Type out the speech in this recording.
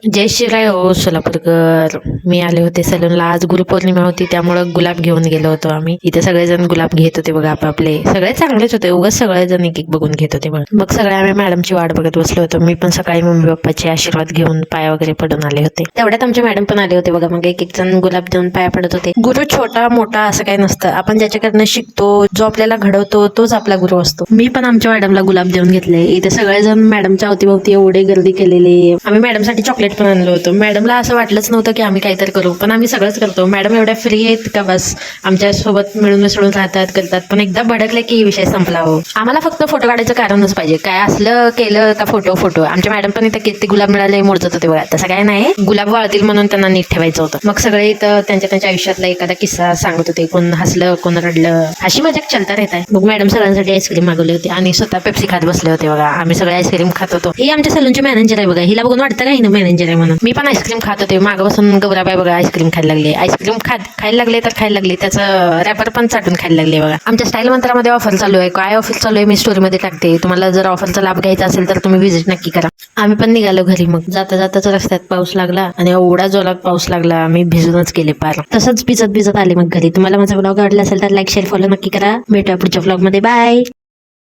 जय शिवराय हो सोलापूरकर. मी आले होते सलूनला. आज गुरुपौर्णिमा होती त्यामुळे गुलाब घेऊन गेलो होतो आम्ही. इथे सगळेजण गुलाब घेत होते बघा आपापले. सगळे चांगलेच होते, उगाच सगळेजण एक एक बघून घेत होते बघा. मग सगळे आम्ही मॅडमची वाट बघत बसलो होतो. मी पण सकाळी मम्मी पप्पाचे आशीर्वाद घेऊन पाया वगैरे पडून आले होते. तेवढ्यात आमचे मॅडम पण आले होते बघा. मग एक एक जण गुलाब देऊन पाया पडत होते. गुरु छोटा मोठा असं काही नसतं. आपण ज्याच्याकडनं शिकतो, जो आपल्याला घडवतो तोच आपला गुरु असतो. मी पण आमच्या मॅडमला गुलाब देऊन घेतले. इथे सगळेजण मॅडमच्या अवतीभोवती एवढे गर्दी केलेली. आम्ही मॅडमसाठी चॉकलेट पण आणलं होतं. मॅडमला असं वाटलंच नव्हतं की आम्ही काहीतरी करू, पण आम्ही सगळंच करतो. मॅडम एवढ्या फ्री आहेत का बस, आमच्या सोबत मिळून मिसळून राहतात, करतात. पण एकदा भडकले की विषय संपला हो. आम्हाला फक्त फोटो काढायचं कारणच पाहिजे. काय असलं केलं का फोटो. आमच्या मॅडम पण इथं किती गुलाब मिळाले मोजत होते बघा. तसं काय नाही, गुलाब वाळतील म्हणून त्यांना नीट ठेवायचं होतं. मग सगळे इथं त्यांच्या आयुष्यातला एखादा किस्सा सांगत होते. कोण हसलं, कोण रडलं. हशी मजाक चलता रहता है. मग मॅडम सगळ्यांसाठी आईस्क्रीम मागवले होते आणि स्वतः पेप्सी खात बसले होते बघा. आम्ही सगळे आईस्क्रीम खात होतो. ही आमच्या सलूनची मॅनेजर आहे बघा. हिला बघून वाटतं का हिनं मॅनेजर आहे म्हणून. मी पण आईस्क्रीम खात होते. मागं बसून गौराबाई बघा आईस्क्रीम खायला लागले. आईस्क्रीम खायला लागले त्याचं रॅपर पण चाटून खायला लागले बघा. आमच्या स्टाईल मंत्रामध्ये ऑफर चालू आहे. काय ऑफर चालू आहे मी स्टोरीमध्ये टाकते. तुम्हाला जर ऑफरचा लाभ घ्यायचा असेल तर तुम्ही व्हिजिट नक्की करा. आम्ही पण निघालो घरी. मग जाता जाताच रस्त्यात पाऊस लागला आणि एवढा जोरात पाऊस लागला आम्ही भिजूनच गेले पार. तसंच भिजत आले मग घरी. तुम्हाला माझा ब्लॉग आवडला असेल तर लाईक शेअर फॉलो नक्की करा. भेटूया पुढच्या ब्लॉग मध्ये. बाय.